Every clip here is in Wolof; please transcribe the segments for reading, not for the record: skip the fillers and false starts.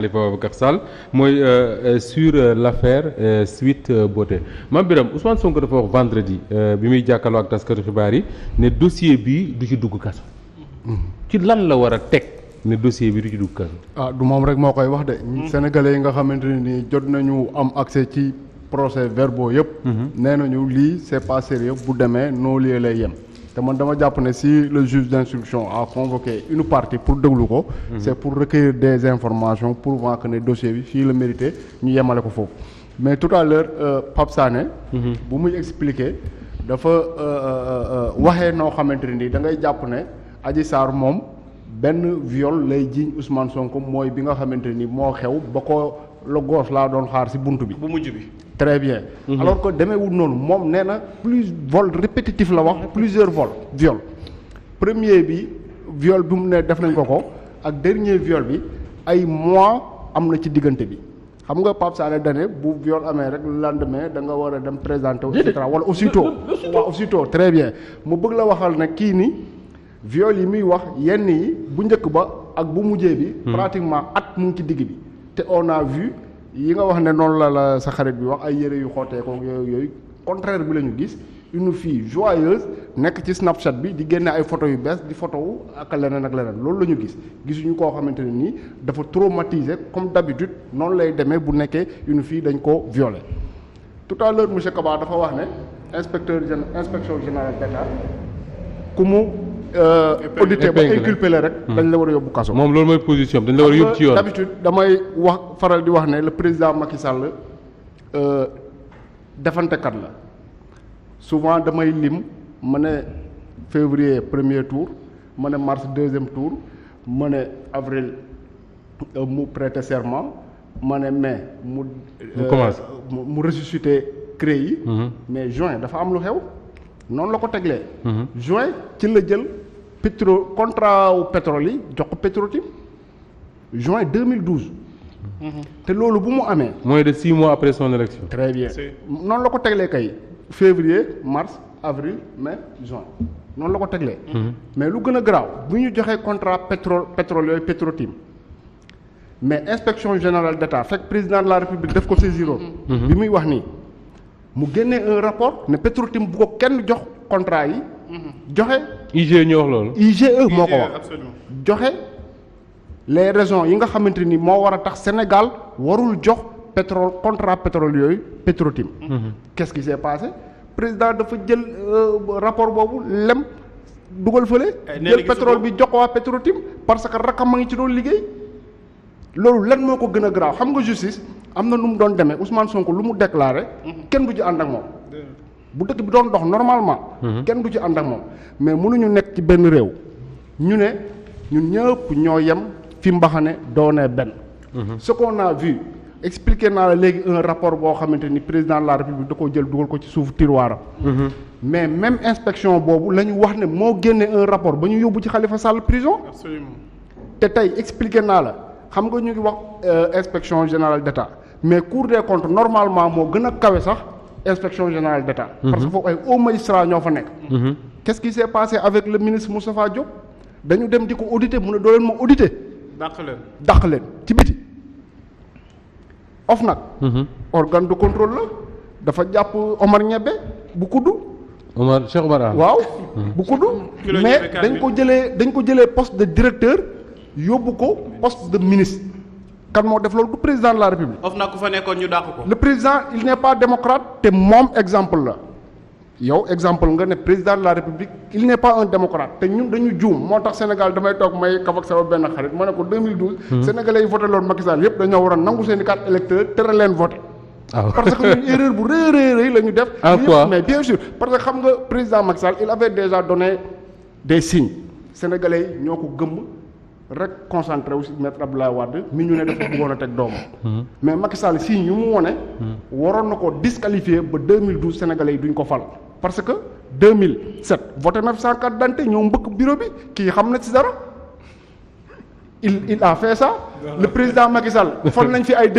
Khalifa Ababacar Sall mooy sur l'affaire Sweet Beauté Mame Birame Ousmane Sonko dafa wax vendredi bi muy jàkkaarloo ak taskatu xibaar yi ne dossier bi du ci dugg kaso. ci lan la war a teg ne dossier bi du ci dugg kaso. du moom rek moo koy wax de. sénégalais yi nga xamante ne ni jot nañu am accès ci procès verbaux yëpp. nee nañu lii c'est pas sérieux bu demee non lieu lay yem. te man dama jàpp ne si le juge d'instruction a convoqué une partie pour déglu ko. c'est pour recueillir des informations prouvant que ne dossier bi fii la mérité ñu yemale ko foofu. mais tout à l'heure Pape Sané. bu muy expliquer dafa waxee noo xamante ne ni da ngay jàpp ne Adji Sarr moom benn viol lay jiiñ Ousmane Sonko mooy bi nga xamante ni moo xew ba ko le gosse laa doon xaar si bunt bi. bu mujj bi. très bien. alors que demeewul noonu moom nee na plus vol répétitif la wax plusieurs viol premier bi viol bi mu ne def nañ ko ak dernier viol bi ay mois am na ci diggante bi xam nga Pape Sané dane bu viol amee rek le lendemain da nga war a dem présenter et cetera wala aussitôt waaw aussitôt très bien mu bëgg la waxal ne kii ni viol yi muy wax yenn yi bu njëkk ba ak bu mujjee bi pratiquement at mu ngi ci digg bi te on a vu yi nga wax ne noonu la sa xarit bi wax ay yére yu xootee ko yooyu contraire bi la ñu gis une fille joyeuse nekk ci Snapchat bi di génne ay photos yu bees di photo wu ak leneen loolu la ñu gisuñu koo xamante ne nii dafa traumatisé comme d'habitude noonu lay demee bu nekkee une fille dañ ko violé tout à l'heure monsieur Kaba dafa wax ne inspection générale d'État ku mu audité ba inculpé la rek dañ la war a yóbbu kaso. moom loolu mooy position dañ la war a yóbbu ci yoon. d'habitude damay faral di wax ne le président Macky Sall defantekat la souvent damay lim ma ne février premier tour ma ne mars deuxième tour ma ne avril mu prêter serment ma ne mai mu commencé mu ressuscité CREI yi mais juin dafa am lu xew noonu la ko teglee juin ci la jël contrat wu pétrole yi jox ko Petro-Tim juin 2012 te loolu bu mu amee moins de 6 mois après son élection. très bien noonu la ko teglee kay février mars avril mai juin noonu la ko teglee mais lu gën a garaaw bu ñu joxee contrat pétrole yooyu Petro-Tim mais inspection générale d'État fekk président de la république def ko saisiroon bi muy wax nii mu génnee un rapport ne Petro-Tim bu ko kenn jox contrat yi joxe IGE ñu wax loolu. IGE moo ko wax joxe les raisons yi nga xamante ni moo war a tax Sénégal warul jox contrat pétrole yooyu Petro-Tim qu'est-ce qui s'est passé président dafa jël rapport boobu lem dugal fële jël pétrole bi jox ko waa Petro-Tim parce que rakam ma ngi ci doon liggéey loolu lan moo ko gën a garaaw xam nga justice am na nu mu doon demee Ousmane Sonko lu mu déclaré kenn du ci ànd ak moom bu dëkk bi doon dox normalement kenn du ci ànd ak moom mais mënuñu nekk ci benn réew ñu ne ñun ñëpp ñoo yem fi mbaxane doonee benn ce qu'on a vu expliqué naa la léegi un rapport boo xamante ni président de la république da ko jël dugal ko ci suuf tiroiram mais même inspection boobu la ñu wax ne moo génne un rapport ba ñu yóbbu ci Khalifa Sall prison absolument te tey expliqué naa la xam nga ñu ngi wax inspection générale d'État mais Cour des comptes normalement moo gën a kawe sax inspection générale d'État parce que foofu ay hauts magistrats ñoo fa nekk qu'est-ce qui s'est passé avec le ministre Moustapha Diop dañu dem di ko auditer mu ne doo leen ma auditer dàq leen ci biti OFNAC organe de contrôle la dafa jàpp Omar Ñebbe bu kuddu Cheikh Omar waaw bu kuddu mais dañ ko jëlee poste de directeur yóbbu ko poste de ministre kan moo def loolu du président de la république OFNAC ku fa nekkoon ñu dàq ko le président il n'est pas démocrate te moom exemple la yow exemple nga ne président de la république il n'est pas un démocrate te ñun dañu juum moo tax Sénégal damay toog may kaf ak sama benn xarit ma ne ko 2012 sénégalais yi voté loon Macky Sall yëpp dañoo war a nangu seen i carte électeur tere leen voté parce que ñun erreur bu rëy la ñu def mais bien sûr parce que xam nga président Macky Sall il avait déjà donné des signes sénégalais yi ñoo ko gëmm rek concentré wu si maître Abdoulaye Wade mi ñu ne dafa bëggoon a teg doomam mais Macky Sall signes yu mu wone waroon na ko disqualifier ba 2012 sénégalais yi duñ ko fal parce que 2007 voté na 100 carte d'identité ñëw mbëkk bureau bi kii xam na ci dara il a fait ça le président Macky Sall fal nañ fi ay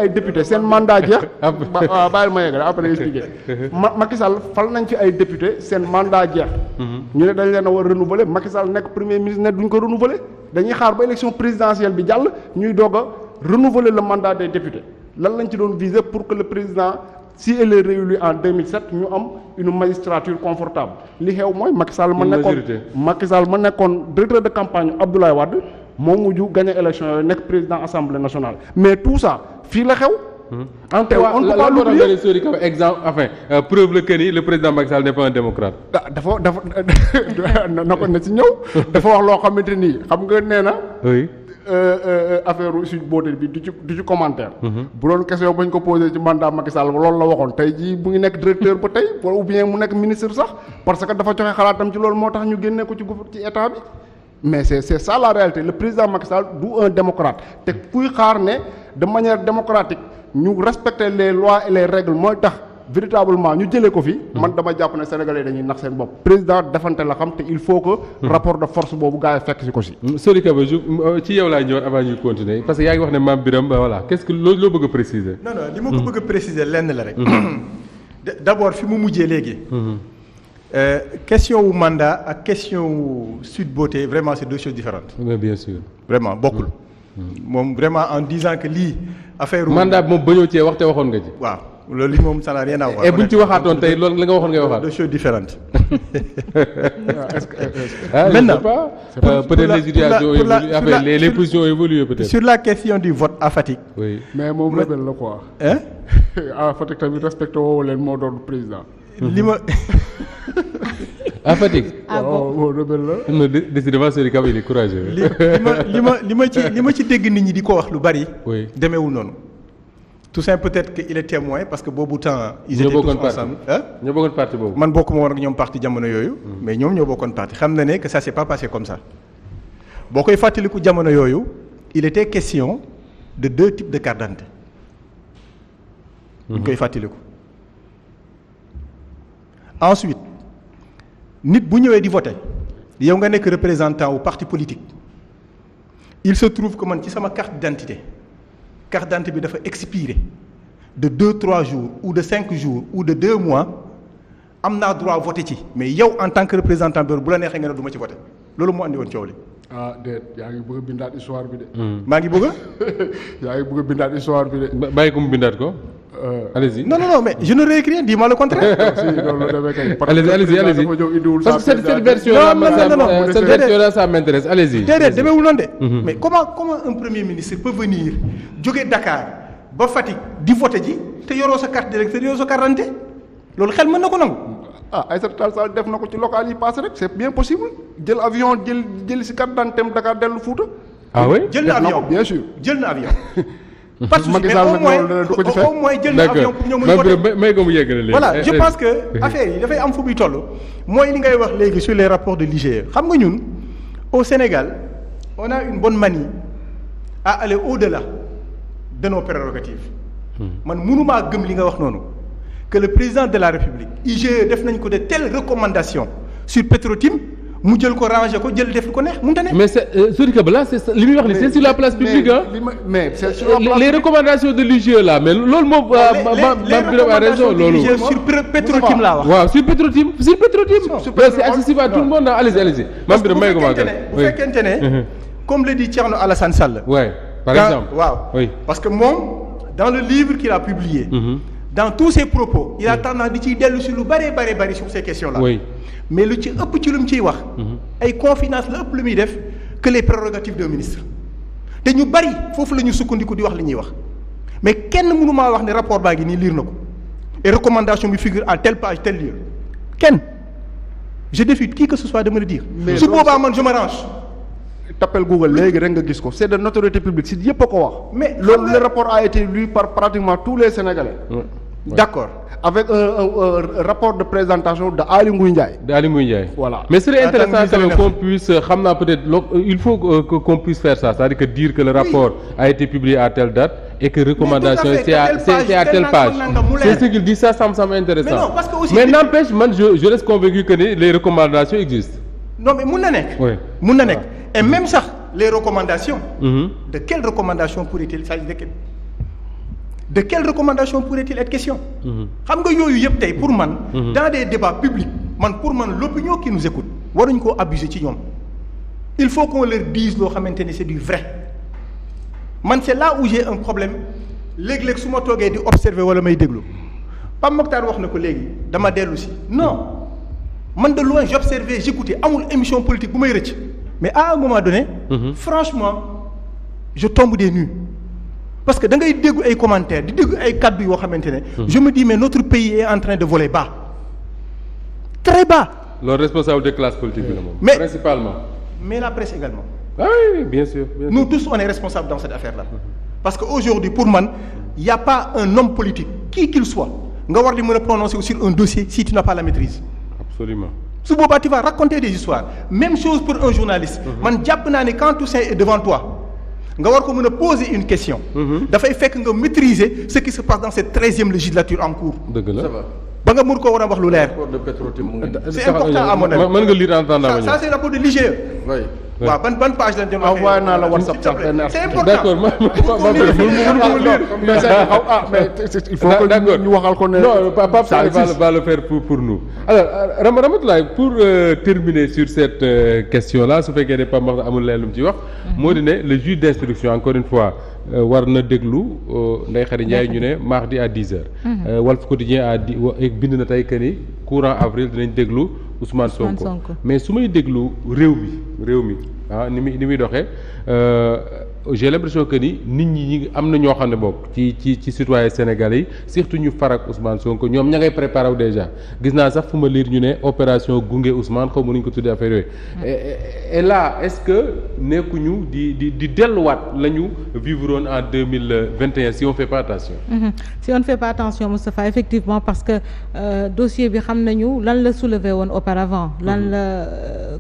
député seen mandat jeex bàyyil ma yeggale après expliquer Macky Sall fal nañ fi ay député seen mandat jeex ñu ne dañ leen a war renouveler Macky Sall nekk premier ministre ne duñ ko renouveler dañuy xaar ba élection présidentielle bi jàll ñuy doog a renouveler le mandat des députés lan lañ ci doon viser pour que le président si elle est réélue en 2007 ñu am une magistrature confortable li xew mooy Macky Sall ma nekkoon directeur de campagne Abdoulaye Wade moo mujj gagné élection yooyu nekk président assemblée nationale mais tout ça fii la xew. on peut pas l'oublier exemple enfin preuve la que ni le président Macky Sall n'est pas un démocrate. dafa na ko na ci ñëw dafa wax loo xamante ni xam nga nee na. oui. affaire Sweet Beauté bi du ci commentaire. bu doon question bañ ko posé ci mandat Macky Sall loolu la waxoon tey jii mu ngi nekk directeur ba tey ou bien mu nekk ministre sax parce que dafa joxe xalaatam ci loolu moo tax ñu génnee ko ci état bi mais c'est ça la réalité le président Macky Sall du un démocrate te kuy xaar ne de manière démocratique ñu respecter les lois et les règles mooy tax véritablement ñu jëlee ko fi. man dama jàpp ne sénégalais dañuy nax seen bopp. président defante la xam te il faut que. rapport de force boobu gars yi fekk si ko si. Sori Kaba ci yow laay ñëwaat avant ñuy continuer parce que yaa ngi wax ne Mame Birame voilà qu'est-ce que loo bëgg a préciser. non li ma ko bëgg a préciser lenn la rek. d'abord fi mu mujjee léegi. question wu mandat ak question wu Sweet Beauté vraiment c'est deux choses différentes. mais bien sûr. vraiment bokkul. moom vraiment en disant que lii affaire. mandat bi moom bañoo cee wax te waxoon nga ci. waaw. loolu li moom ça n'a rien à voir. et buñ ci waxaatoon tey loolu la nga waxoon ngay waxaat. deux choses différentes. maintenant peut-être les situations évoluent les positions évoluent peut-être. sur la question du vote à Fatick. oui mais moom rebelle la quoi. hein. à Fatick tamit respecté woo leen moo doon président. li ma. à Fatick. ah bon rebelle la. non décidément Sori Kaba il est courageux. li ma ci dégg nit ñi di ko wax lu bari. oui demeewul noonu. Toussaint peut-être que il est témoin parce que boobu temps. ils étaient tous ensemble ñoo bokkoon parti boobu. man bokkuma woon ak ñoom parti jamono yooyu. mais ñoom ñoo bokkoon parti xam na ne que ça s'est pas passé comme ça. boo koy fàttaliku jamono yooyu il était question de deux types de carte d'identité. ñu koy fàttaliku. ensuite nit bu ñëwee di voter yow nga nekk représentant wu parti politique il se trouve que man ci sama carte d'identité bi dafa expiré de 2-3 jours ou de 5 jours ou de 2 mois am naa droit voter ci mais yow en tant que représentant bu la neexee nga ne du ma ci voter loolu moo andi woon coow li. ah déet yaa ngi bëgg a bindaat histoire bi de. maa ngi bëgg a. yaa ngi bëgg a bindaat histoire bi de. bàyyi ko mu bindaat ko. allez-y. non mais je ne réécris rien dis-moi le contraire. si loolu la demee kay. allez-y parce que cette version là ça m'intéresse allez-y. déedéet demeewul noonu de. mais comment un premier ministre peut venir jóge Dakar ba Fatick di voter ji te yoroo sa carte d'électeur yoroo sa carte d'identité loolu xel mën na ko nangu. ah Aïssata Tall Sall def na ko ci local yi passé rek c'est bien possible jël avion jël si carte d'identité Dakar dellu Fouta. ah oui jël na avion bien sûr jël na avion. parce que mais au moins jël na avion pour ñoom mu voter. may ko mu yeggale léegi. voilà je pense que affaire yi dafay am fu muy toll mooy li ngay wax léegi sur les rapports de l'IGE xam nga ñun au Sénégal on a une bonne manie à aller au-delà de nos prérogatives. man mënumaa gëm li nga wax noonu que le président de la République IGE def nañ ko de telles recommandations sur Petro-Tim mu jël ko ranger ko jël def ko neex mënut a ne. mais c'est Sori Kaba là c'est li muy wax ni c'est sur la place publique ah. mais c'est sur la place les recommandations de l'IGE là mais loolu moom. Mame Birame a raison loolu. sur Petro-Tim laa wax. waaw sur Petro-Tim c'est accessible à tout le monde allez-y. Mame Birame may ko maagal bu fekkente ne comme le dit Thierno Alassane Sall. ouais par exemple waaw oui. parce que moom dans le livre qu'il a publié. dans tous ses propos il a tendance di ciy dellu si lu bari sur ces questions là. oui. mais lu ci ëpp ci lu mu ciy wax. ay confidence la ëpp lu muy def que les prérogatives d'un ministre. te ñu bari foofu la ñu sukkandiku di wax li ñuy wax mais kenn mënu maa wax ne rapport baa ngi nii lire na ko et recommandation bi figure à telle page tel lieu kenn je défie qui que ce soit de me le dire. su boobaa man je me range. tapel Google léegi rek nga gis ko c'est de notoriété publique si yëpp a ko wax. mais loolu le rapport a été lu par pratiquement tous les Sénégalais. d'accord. avec un rapport de présentation de Aly Ngouille Ndiaye. Voilà. Mais c'est intéressant quand même qu'on puisse peut-être il faut qu'on puisse faire ça, c'est-à-dire que dire que le rapport a été publié à telle date et que recommandation c'est à telle page. C'est ce qu'il dit, ça me semble intéressant. Mais non, parce que aussi mais n'empêche, man je reste convaincu que les recommandations existent. Non mais mun na nekk. Oui. Mun na nekk. Et même ça, les recommandations. De quelles recommandations pourrait-il s'agir de quelles recommandations pourrait-il être question. xam nga yooyu yëpp tey pour man. dans des débats publics pour man l'opinion qui nous écoute waruñu koo abuser ci ñoom. il faut qu'on leur dise loo xamante ni c'est du vrai man c'est là où j'ai un problème léeg-léeg su ma toogee di observer wala may déglu Pape Mokhtar wax na ko léegi dama dellu si non man de loin j'observais j'écoutais amul émission politique bu may rëcc mais à un moment donné franchement je tombe des nues parce que da ngay déggu ay commentaires di déggu ay kaddu yoo xamante ne je me dis mais notre pays est en train de voler bas très bas. loolu responsable des classes politiques bi la moom. mais principalement. mais la presse également. ah oui bien sûr. Nous tous on est responsables dans cette affaire-là parce que aujourd'hui pour man il y a pas un homme politique qui qu'il soit nga war di mën a prononcer sur un dossier si tu n'as pas la maîtrise. Absolument. su boobaa tu vas raconter des histoires même chose pour un journaliste. man jàpp naa ne quand Toussaint est devant toi nga war ko mën a poser une question. dafay fekk nga maîtriser ce qui se passe dans cette 13e législature en cours. dëgg la. ba nga mën koo war a wax lu leer. c'est important à mon avis. mën nga lire en temps d'avance. ça c'est le rapport de l'IGE. oui. waaw ban page lañ doon waxee. envoyé naa la WhatsApp sax benn c'est important. d'accord mais il faut que ñu waxal ko ne. non Pape Sané va le faire pour nous. alors Ramatoulaye pour terminer sur cette question là su fekkee ne Pape Makhtar amul leen lu mu ci wax. moo di ne le juge d'instruction encore une fois war na déglu Ndeye Khady Ndiaye ñu ne mardi à 10h. Walf Quotidien bind na tey que ni courant avril dinañ déglu Ousmane Sonko. mais su may déglu réew mi ah ni muy doxee j'ai l'impression que ni nit ñi am na ñoo xam ne bokk ci citoyens sénégalais yi surtout ñu farak Ousmane Sonko ñoom ña ngay préparé wu déjà gis naa sax fu ma lire ñu ne opération gunge Ousmane xaw ma nu ñu ko tuddee affaire yooyu. et là est-ce que nekkuñu di delluwaat la ñu vivroon en 2021 si on fait pas attention. si on ne fait pas attention Moustapha effectivement parce que dossier bi xam nañu lan la soulevé woon auparavant. lan la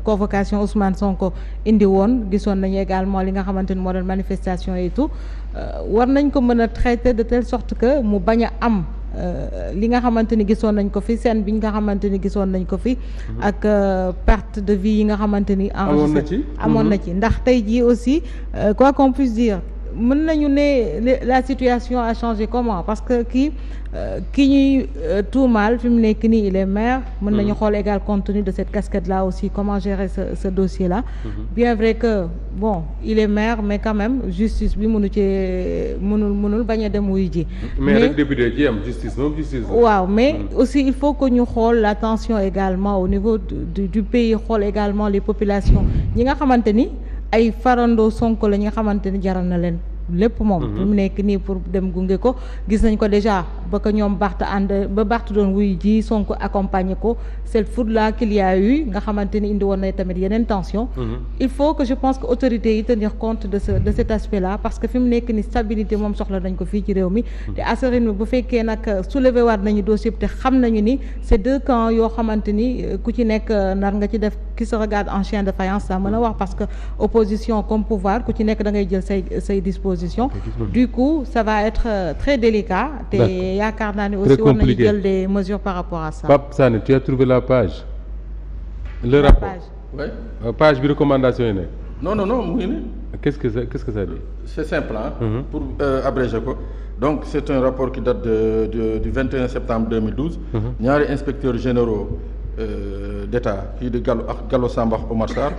convocation Ousmane Sonko indi woon gisoon nañu également li nga xamante ni moo doon manifestation et tout war nañ ko mën a traiter de telle sorte que mu bañ a am li nga xamante ni gisoon nañ ko fi scène bi nga xamante ni gisoon nañ ko fi ak perte de vie yi nga xamante ni amoon na ci ndax tey jii aussi quoi qu'on puisse dire mën nañu ne la situation a changé comment parce que ki ñuy tuumaal fi mu nekk nii il est maire mën nañu xool égal compte tenu de cette casquette là aussi comment gérer ce dossier là bien vrai que bon il est maire mais quand même justice bi mënul bañ a dem wuy ji mais rek député ci am justice moom justice waaw mais aussi il faut que ñu xool l'attention également au niveau du pays xool également les populations ñi nga xamante ni ay farandoo Sonko la ñi nga xamante ni jaral na leen lépp moom fi mu nekk nii pour dem gunge ko gis nañ ko déjà ba ko ñoom Barth doon wuy ji Sonko accompagner ko cette foule là qu'il y a eu nga xamante ni indi woon na tamit yeneen tension il faut que je pense que autorités yi tenir compte de cet aspect là parce que fi mu nekk ni stabilité moom soxla nañ ko fii ci réew mi te à ce rythme bu fekkee nag soulever waat nañu dossier bi te xam nañu ni c'est deux camps yoo xamante ni ku ci nekk nar nga ci def qui se regarde en chien de faïence ça mën a wax parce que opposition comme pouvoir ku ci nekk da ngay jël say dispositions du coup ça va être très délicat te yaakaar naa ne aussi war nañu jël des mesures par rapport à ça. Pape Sané tu as trouvé la page. le rapport page bi recommandation yi nekk. non mu ngi nii. qu'est-ce que ça dit. c'est simple pour abréger ko donc c'est un rapport qui date du 21 septembre 2012. ñaari inspecteurs généraux d'État kii di Gallo Samba ak Omar Sarr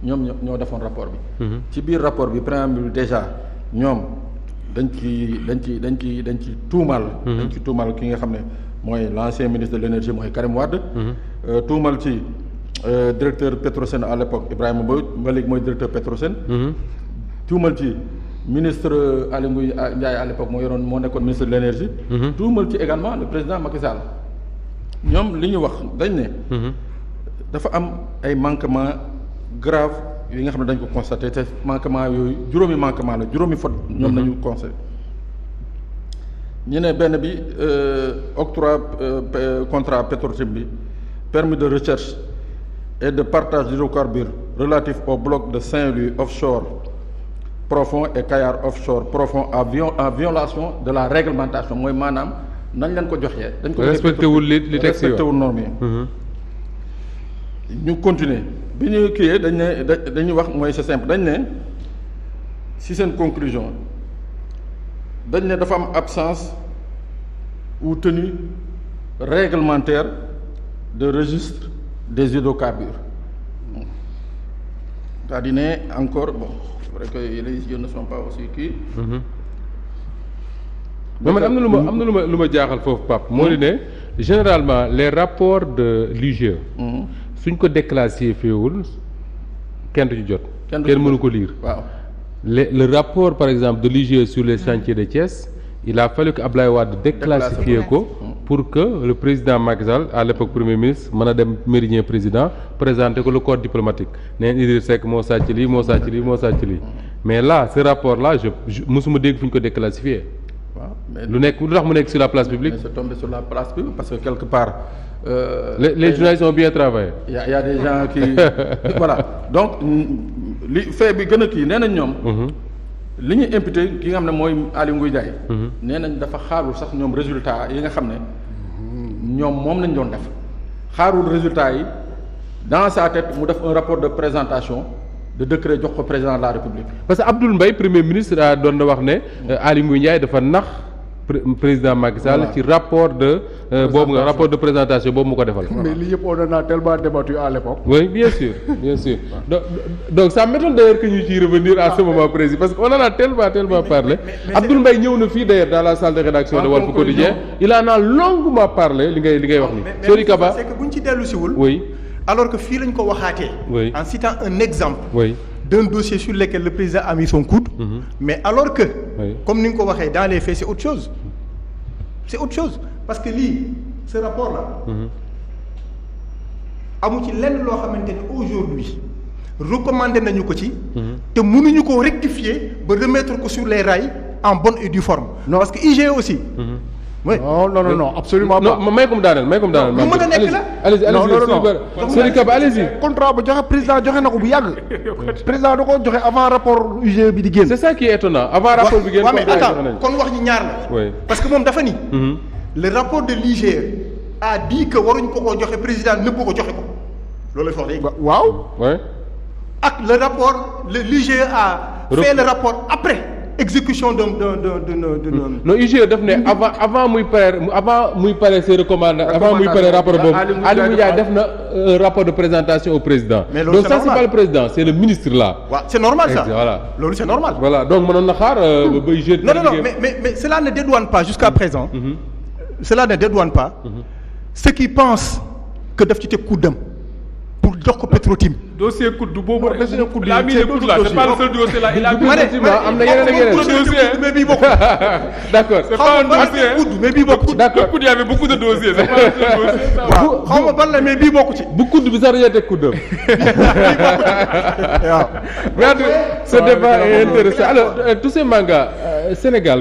ñoom ñoo defoon rapport bi. ci biir rapport bi préambule déjà ñoom dañ ci tuumal. dañ ci tuumal ki nga xam ne mooy l'ancien ministre de l'énergie mooy Karim Wade. tuumal ci directeur Petrosen à l'époque Ibrahima Mbodj ba léegi mooy directeur Petrosen. tuumal ci ministre Aly Ngouille Ndiaye à l'époque moo nekkoon ministre de l'énergie. tuumal ci également le président Macky Sall. ñoom li ñu wax dañ ne. dafa am ay manquements graves yi nga xam ne dañ ko constaté te manquement yooyu juróomi manquement la juróomi faute ñoom nañu constaté ñu ne benn bi octroi contrat Petrotim bi permis de recherche et de partage d'hydrocarbures relatif au bloc de Saint-Louis offshore profond et Kayar offshore profond en violation de la réglementation mooy maanaam nañ leen ko joxee dañ ko respecté wul li texte respecté wul normes yi ñu continuer bi ñu kiiyee dañuy wax mooy c'est simple dañ ne si seen conclusion dañ ne dafa am absence ou tenue réglementaire de registre des hydrocarbures c'est-à-dire ne encore bon c'est vrai que les yeux ne sont pas aussi kii. mais man am na lu ma jaaxal foofu Pape moo di ne généralement les rapports de l'IGE suñ ko déclassifié féewul kenn du ci jot. kenn mënu ko lire. waaw le rapport par exemple de l'IGE sur les chantiers de Thiès il a fallu que Ablaye Wade déclassifié ko pour que le président Macky Sall à l'époque premier ministre mën a dem méridien président présenter ko le corps diplomatique neen Idriss Seck moo sàcc lii moo sàcc lii moo sàcc lii mais là ce rapport là je mosuma dégg fu ñu ko déclassifié. waaw mais lu tax mu nekk sur la place publique. mais c'est tombé sur la place publique parce que quelque part. Les journalistes ont bien travaillé. y a des gens qui voilà donc li fait bi gën a kii nee nañ ñoom. li ñu imputé ki nga xam ne mooy Aly Ngouille Ndiaye. nee nañ dafa xaarul sax ñoom résultat yi nga xam ne ñoom moom lañ doon def xaarul résultat yi dans sa tête mu def un rapport de présentation de décret jox ko président de la République. parce que Abdoul Mbaye premier ministre a doon na wax ne Aly Ngouille Ndiaye dafa nax président Macky Sall ci rapport de boobu nga rapport de présentation boobu mu ko defal. mais lii yëpp on en a tellement débattu à l'époque. oui bien sûr donc ça m'étonne d'ailleurs que ñu ciy revenir à ce moment précis parce que on en a tellement parlé. Abdoul Mbaye ñëw na fii d'ailleurs dans la salle de rédaction de Walf Quotidien il en a longuement parlé li ngay wax ni Sori Kaba c'est que buñ ci dellu siwul. oui alors que fii lañ ko waxaatee. oui en citant un exemple. oui. d'un dossier sur lequel le président a mis son coude. Mais alors que. Oui. Comme ni nga ko waxee dans les faits c'est autre chose. C'est autre chose parce que lii ce rapport là. amu ci lenn loo xamante ne aujourd'hui recommandé nañu ko ci. te mënuñu ko rectifier ba remettre ko sur les rails en bonne et due forme. non parce que IGE aussi. oui non absolument pas. non may ko mu daaneel may ko mu daaneel. lu mën a nekk la allez-y Sori Kaba allez-y. contrat ba joxe président joxe na ko bu yàgg. président da ko joxe avant rapport IGE bi di génn. c'est ça qui est étonnant avant rapport bi génn. waaw mais attends kon wax ñi ñaar la. oui parce que moom dafa ni. le rapport de l'IGE a dit que waruñ ko joxe président nëbb ko joxe ko loolu la fi wax waaw. oui. ak le rapport l'IGE a fait le rapport après exécution de non IGE def ne avant muy pare ses recommandations avant muy pare rapport boobu Aly Ngouille Ndiaye def na rapport de présentation au président. mais donc ça c'est pas le président c'est le ministre là. waaw c'est normal ça. voilà loolu c'est normal. voilà donc mënoon na xaar ba IGE. non mais cela ne dédouane pas jusqu'à présent. cela ne dédouane pas. ceux qui pensent que daf ci teg kuddam pour jox ko Petro-Tim. dossier kudd boobu rek. dossier kudd il a mis les coudes là c'est pas le seul dossier là il a mis. am na yeneen ak yeneen. mais bii bokkul. d'accord c'est pas un dossier kudd mais bii bokkul. d'accord le coude il y avait beaucoup de dossiers c'est pas le seul dossier. waaw xaw ma ban la mais bii bokku ci. bu kudd bi sax dañuy teg kuddam. waaw. mais ce débat est intéressant alors Toussaint Manga Sénégal.